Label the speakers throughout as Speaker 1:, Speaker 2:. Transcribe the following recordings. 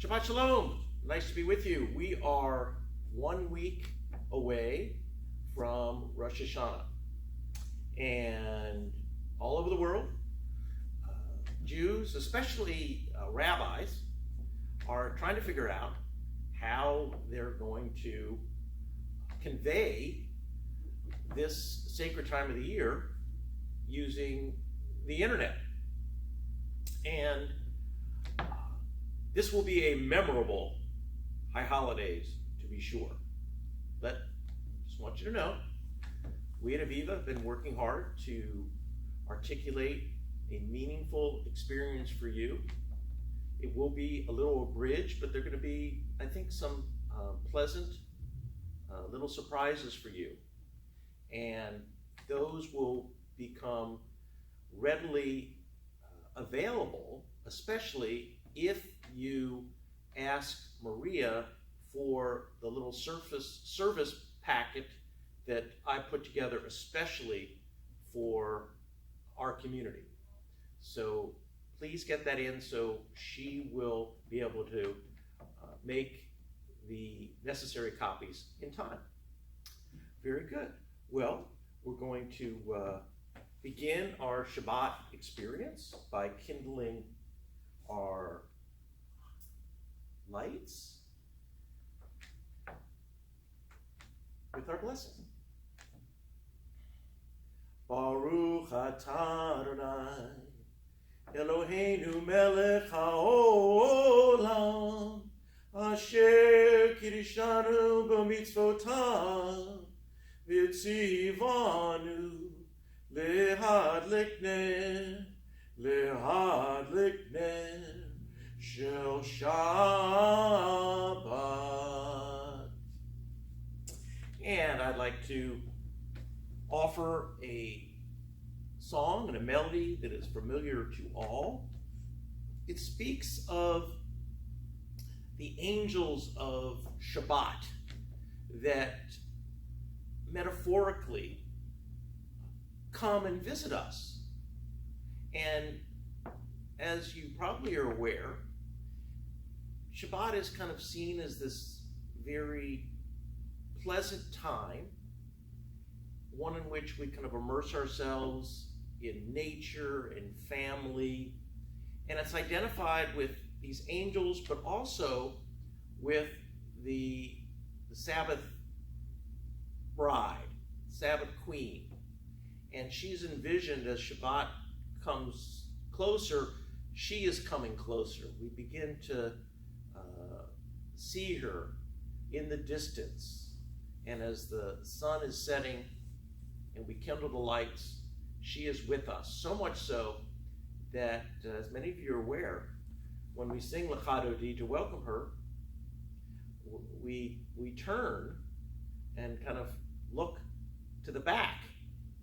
Speaker 1: Shabbat Shalom. Nice to be with you. We are 1 week away from Rosh Hashanah. And all over the world, Jews, especially rabbis, are trying to figure out how they're going to convey this sacred time of the year using the internet. And this will be a memorable high holidays, to be sure. But just want you to know, we at Aviva have been working hard to articulate a meaningful experience for you. It will be a little abridged, but there are going to be, I think, some pleasant little surprises for you. And those will become readily available, especially if you ask Maria for the little service packet that I put together especially for our community. So please get that in so she will be able to make the necessary copies in time. Very good. Well, we're going to begin our Shabbat experience by kindling our lights with our blessing. Baruch atah Adonai Eloheinu melech haolam asher kirishanu b'mitzvotav v'tzivanu lehadlik ner shel Shabbat. And I'd like to offer a song and a melody that is familiar to all. It speaks of the angels of Shabbat that metaphorically come and visit us. And as you probably are aware, Shabbat is kind of seen as this very pleasant time, one in which we kind of immerse ourselves in nature and family. And it's identified with these angels, but also with the Sabbath bride, Sabbath queen. And she's envisioned as Shabbat comes closer, she is coming closer. We begin to see her in the distance. And as the sun is setting and we kindle the lights, she is with us. So much so that, as many of you are aware, when we sing Lecha Dodi to welcome her, we turn and kind of look to the back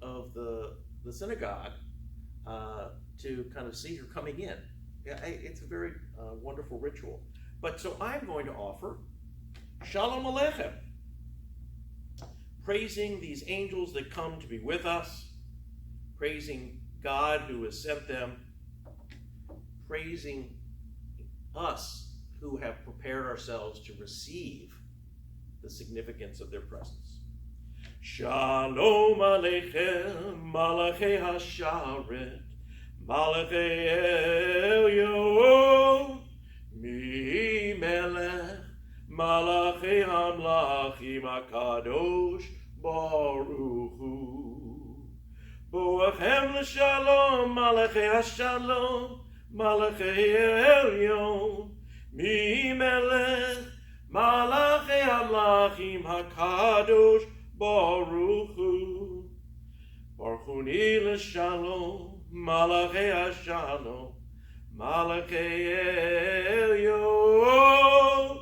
Speaker 1: of the synagogue to kind of see her coming in. It's a very wonderful ritual. But so I'm going to offer Shalom Aleichem, praising these angels that come to be with us, praising God who has sent them, praising us who have prepared ourselves to receive the significance of their presence. Shalom Aleichem, Malachei HaSharet, Malachei Elyon, Mi Melech, Malachei HaMlachim HaKadosh Baruch Hu. Boachem l'shalom, Malachei HaShalom, Malachei Elyon, Mi Melech, Malachei HaMlachim HaKadosh Baruch Hu. Baruch Hu ni l'shalom, Malachei HaShalom, Malachei Elyon,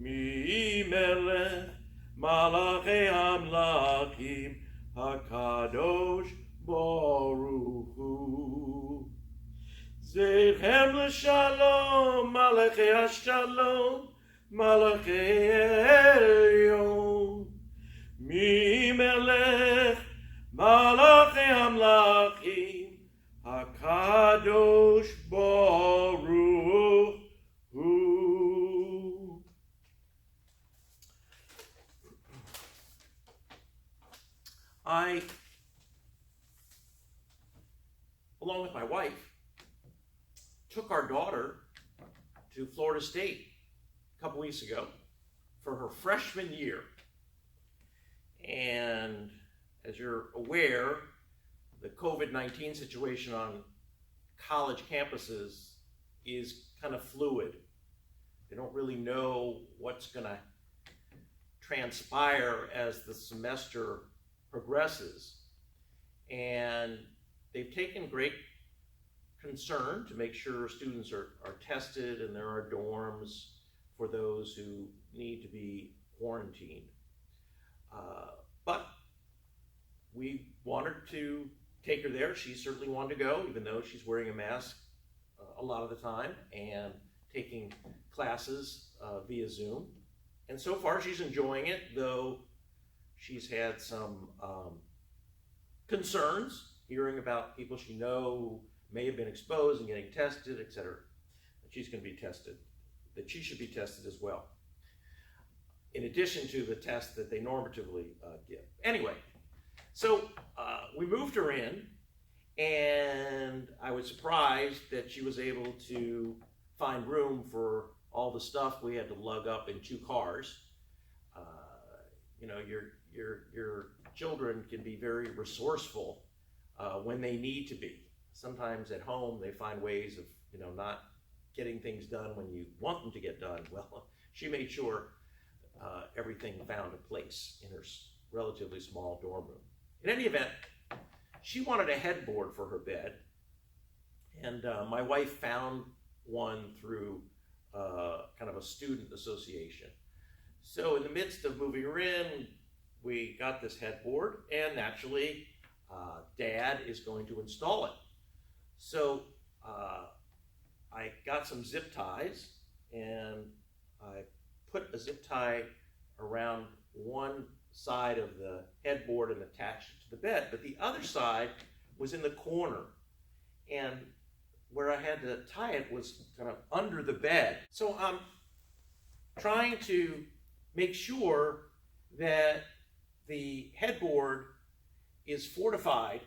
Speaker 1: Mi Melech, Malachei HaMlachim HaKadosh Baruch Hu. Zeichem l'shalom, Malachei HaShalom, Malachei Elyon, Mi Melech, Malachei HaMlachim HaKadosh Baruch Hu. I, along with my wife, took our daughter to Florida State a couple weeks ago for her freshman year. And as you're aware, the COVID-19 situation on college campuses is kind of fluid. They don't really know what's going to transpire as the semester progresses. And they've taken great concern to make sure students are tested, and there are dorms for those who need to be quarantined. But we wanted to take her there. She certainly wanted to go, even though she's wearing a mask a lot of the time and taking classes via Zoom. And so far she's enjoying it, though she's had some concerns hearing about people she knows who may have been exposed and getting tested, etc. That she's going to be tested, that she should be tested as well, in addition to the test that they normatively give. Anyway, so we moved her in, and I was surprised that she was able to find room for all the stuff we had to lug up in 2 cars. You know, your children can be very resourceful when they need to be. Sometimes at home they find ways of, you know, not getting things done when you want them to get done. Well, she made sure everything found a place in her relatively small dorm room. In any event, she wanted a headboard for her bed, and my wife found one through kind of a student association. So in the midst of moving her in, we got this headboard, and naturally, Dad is going to install it. So I got some zip ties, and I put a zip tie around one side of the headboard and attached it to the bed, but the other side was in the corner, and where I had to tie it was kind of under the bed. So I'm trying to make sure that the headboard is fortified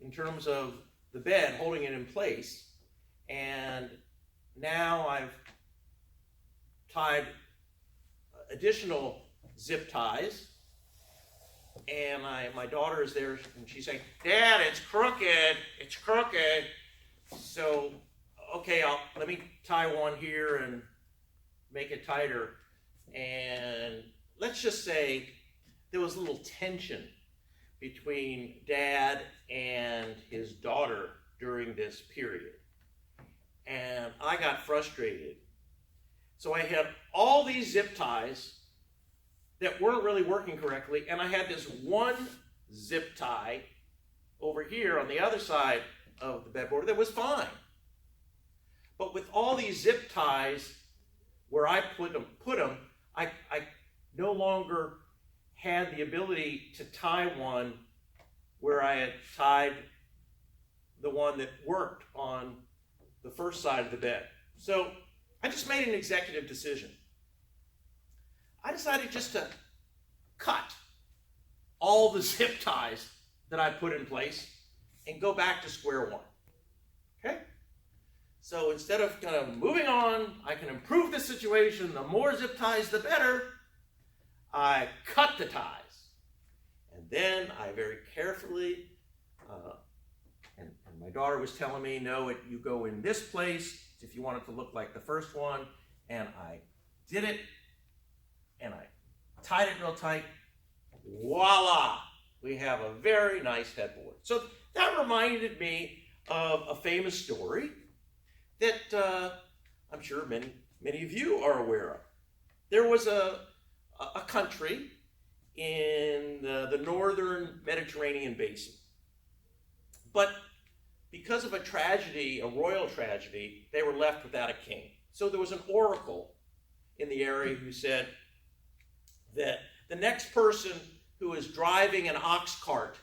Speaker 1: in terms of the bed holding it in place, and now I've tied additional zip ties, and my daughter is there, and she's saying, "Dad, it's crooked, it's crooked." So, okay, let me tie one here and make it tighter. And let's just say there was a little tension between Dad and his daughter during this period. And I got frustrated. So I had all these zip ties that weren't really working correctly, and I had this one zip tie over here on the other side of the bedboard that was fine. But with all these zip ties where I put them, I no longer had the ability to tie one where I had tied the one that worked on the first side of the bed. So I just made an executive decision. I decided just to cut all the zip ties that I put in place and go back to square one. Okay? So instead of kind of moving on, I can improve the situation, the more zip ties, the better. I cut the ties. And then I very carefully, and my daughter was telling me, no, you go in this place if you want it to look like the first one. And I did it, and I tied it real tight. Voila! We have a very nice headboard. So that reminded me of a famous story that I'm sure many of you are aware of. There was a country in the northern Mediterranean basin. But because of a tragedy, a royal tragedy, they were left without a king. So there was an oracle in the area who said that the next person who is driving an ox cart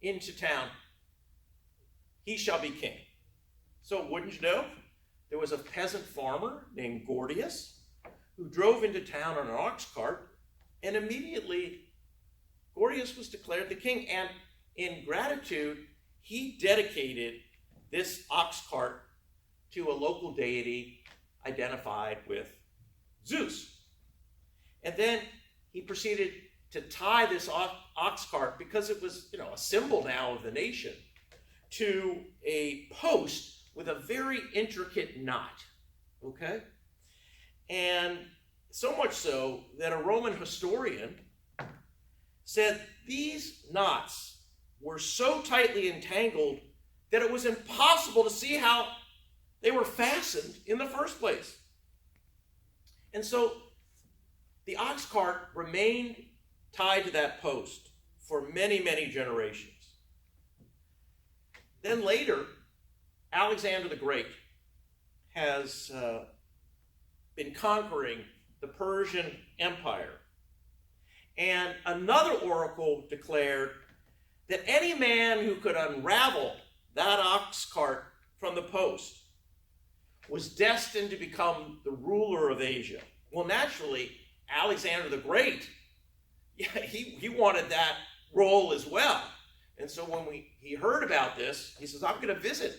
Speaker 1: into town, he shall be king. So wouldn't you know, there was a peasant farmer named Gordius who drove into town on an ox cart, and immediately Gordius was declared the king, and in gratitude, he dedicated this ox cart to a local deity identified with Zeus. And then he proceeded to tie this ox cart, because it was, a symbol now of the nation, to a post with a very intricate knot, okay? And so much so that a Roman historian said these knots were so tightly entangled that it was impossible to see how they were fastened in the first place. And so the ox cart remained tied to that post for many, many generations. Then later, Alexander the Great has been conquering the Persian Empire. And another oracle declared that any man who could unravel that ox cart from the post was destined to become the ruler of Asia. Well, naturally, Alexander the Great, he wanted that role as well. And so when he heard about this, he says, I'm going to visit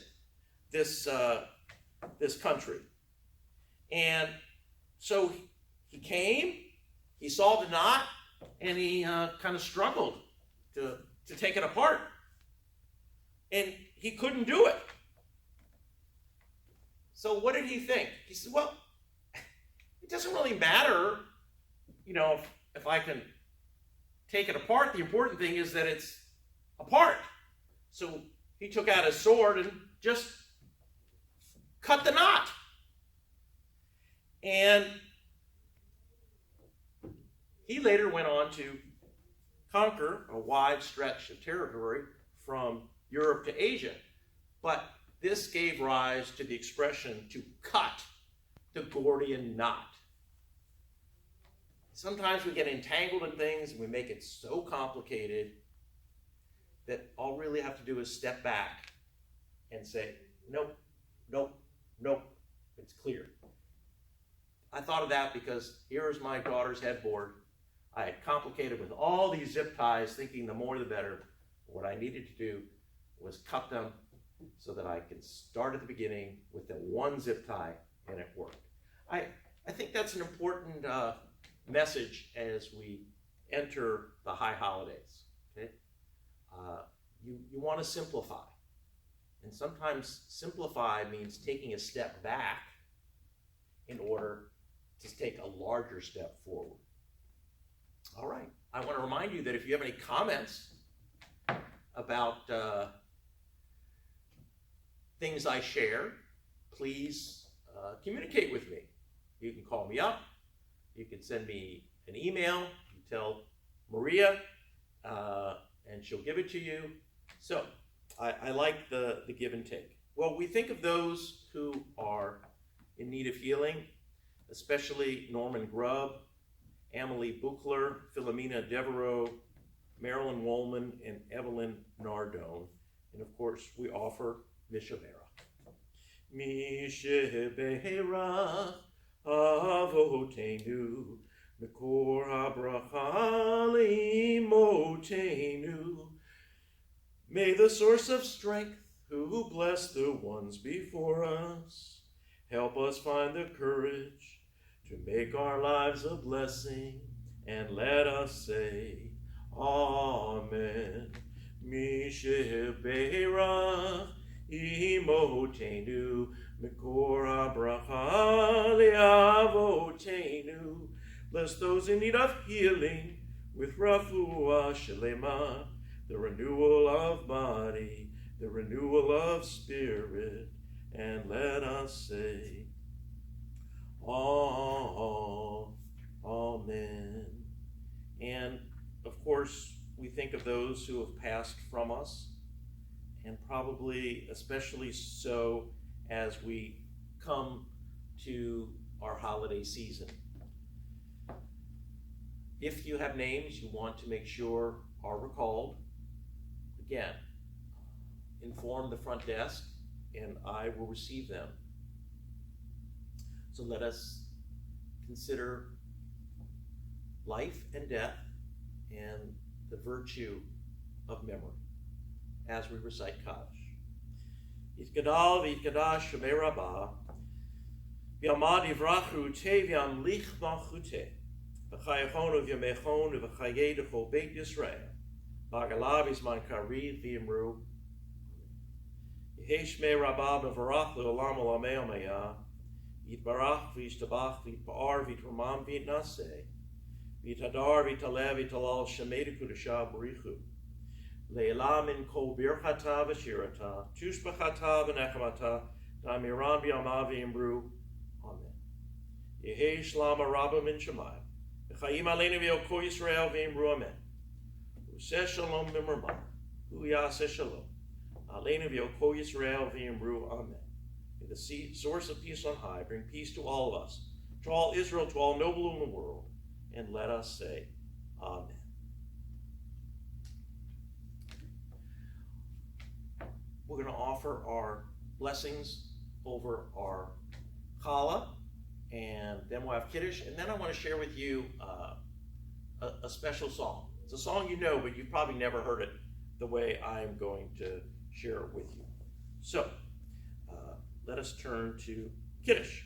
Speaker 1: this country. And so he came, he saw the knot, and he kind of struggled to take it apart. And he couldn't do it. So what did he think? He said, well, it doesn't really matter, if I can take it apart. The important thing is that it's apart. So he took out his sword and just cut the knot. And he later went on to conquer a wide stretch of territory from Europe to Asia. But this gave rise to the expression to cut the Gordian knot. Sometimes we get entangled in things and we make it so complicated that all we really have to do is step back and say, nope, nope, nope, it's clear. I thought of that because here is my daughter's headboard. I had complicated with all these zip ties, thinking the more the better. What I needed to do was cut them so that I could start at the beginning with the one zip tie, and it worked. I think that's an important message as we enter the high holidays. Okay, you want to simplify, and sometimes simplify means taking a step back in order to take a larger step forward. All right, I want to remind you that if you have any comments about things I share, please communicate with me. You can call me up. You can send me an email. You tell Maria, and she'll give it to you. So I like the give and take. Well, we think of those who are in need of healing, especially Norman Grubb, Amelie Buchler, Philomena Devereaux, Marilyn Woolman, and Evelyn Nardone. And of course, we offer Mishavera. Mishavera avotenu, Mikor habracha limotenu. May the source of strength, who bless the ones before us, help us find the courage to make our lives a blessing, and let us say, Amen. Mishavera imotenu, Mikor habracha leavotenu. Bless those in need of healing with refuah shelema, the renewal of body, the renewal of spirit, and let us say, Amen. And of course, we think of those who have passed from us, and probably especially so as we come to our holiday season. If you have names you want to make sure are recalled, again, inform the front desk and I will receive them. So let us consider life and death and the virtue of memory as we recite Kaddish. Yitgadal v'yitgadash shemei rabbah, v'yamad yivrachu te v'yamlich malchute, v'chayachonu v'yamechonu v'chayedecho beit Yisrael, v'agalav izman karid v'yimru, Yehi shmei rabbah b'varach le'olam olamei omeya, v'yitbarach v'yishtabach v'yitpa'ar v'yitramam v'yitnaseh, v'yitadar v'yitaleh v'yitalal shemei dekudashah b'richu, Le'elah min kol birchata v'shirata, tushbachata v'nechamata, da'miran b'yamav v'yimru. Amen. Yehi shlama rabba min shemayim, v'chayim aleinu v'yol kol Yisrael v'yimru amen. Useh shalom b'mermah, hu yaseh shalom. Aleinu v'yol kol Yisrael v'yimru amen. May the source of peace on high bring peace to all of us, to all Israel, to all noble in the world, and let us say, Amen. We're going to offer our blessings over our challah, and then we'll have Kiddush, and then I want to share with you a special song. It's a song you know, but you've probably never heard it the way I'm going to share it with you. So, let us turn to Kiddush.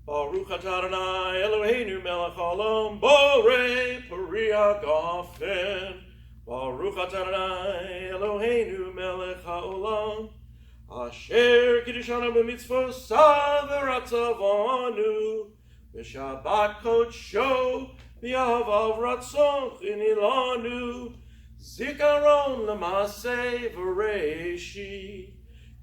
Speaker 1: Baruch atah Adonai Eloheinu melech haolam, borei peri hagafen. Baruch atah Adonai Eloheinu melech haolam, asher kiddushanu b'mitzvosav v'ratzavanu, b'shabbat kodsho b'yahavav ratzon chinilanu, zikaron l'maseh v'reishi,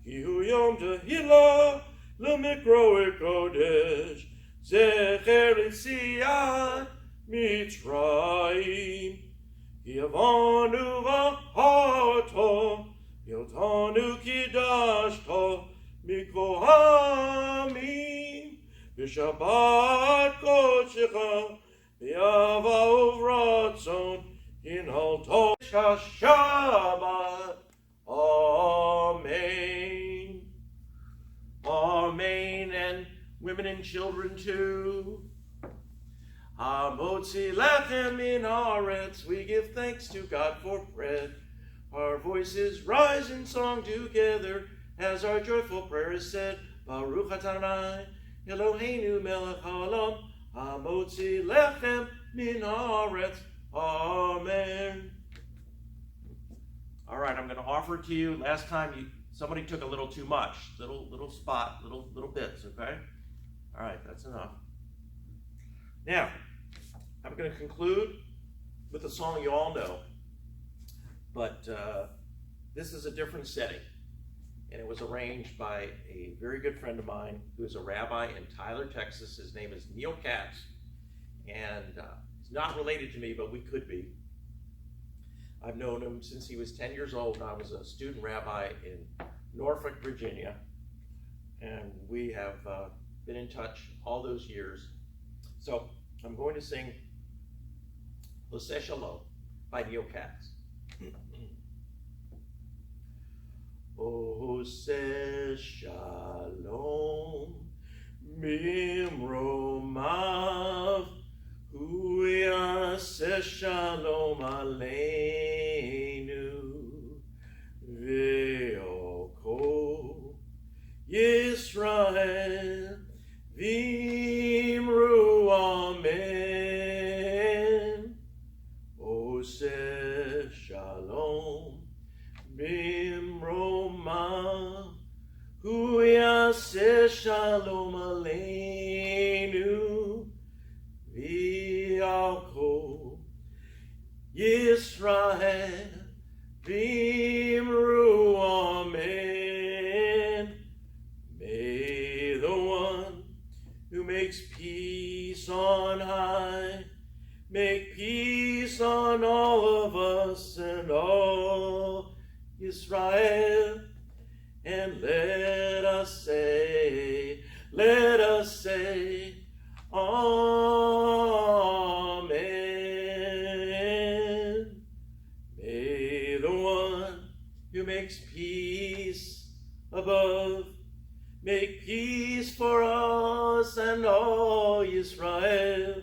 Speaker 1: ki hu yom tehillah l'mikro kodesh, zecher l'tziat Mitzrayim. Yavanu v'hato, Yotanu kidashto, Mikohamim, B'Shabbat kodshecha, B'yavav ratzon, Hinalto Shabbat. Amen. Amen. And women and children too. Hamotzi lechem min haaretz, we give thanks to God for bread. Our voices rise in song together as our joyful prayer is said. Baruch atah Adonai Eloheinu melech haolam, hamotzi lechem min haaretz. Amen. All right, I'm going to offer to you. Last time somebody took a little too much, little spot, little bits. Okay. All right, that's enough. Now, I'm going to conclude with a song you all know, but this is a different setting, and it was arranged by a very good friend of mine who is a rabbi in Tyler, Texas. His name is Neil Katz, and he's not related to me, but we could be. I've known him since he was 10 years old, and I was a student rabbi in Norfolk, Virginia, and we have been in touch all those years. So I'm going to sing Oseh Shalom by Neil Katz. Oseh Shalom Mimromav, Hu Yaseh Shalom Aleinu, Ve'oko Yisrael V'imru Amen. Oseh Shalom Bimroma, Hu Yaseh Shalom Aleinu, V'yalko Yisrael V'imru Amen. May the one who makes peace on high make peace on all of us and all Israel, and let us say, Amen. May the one who makes peace above make peace for us and all Israel,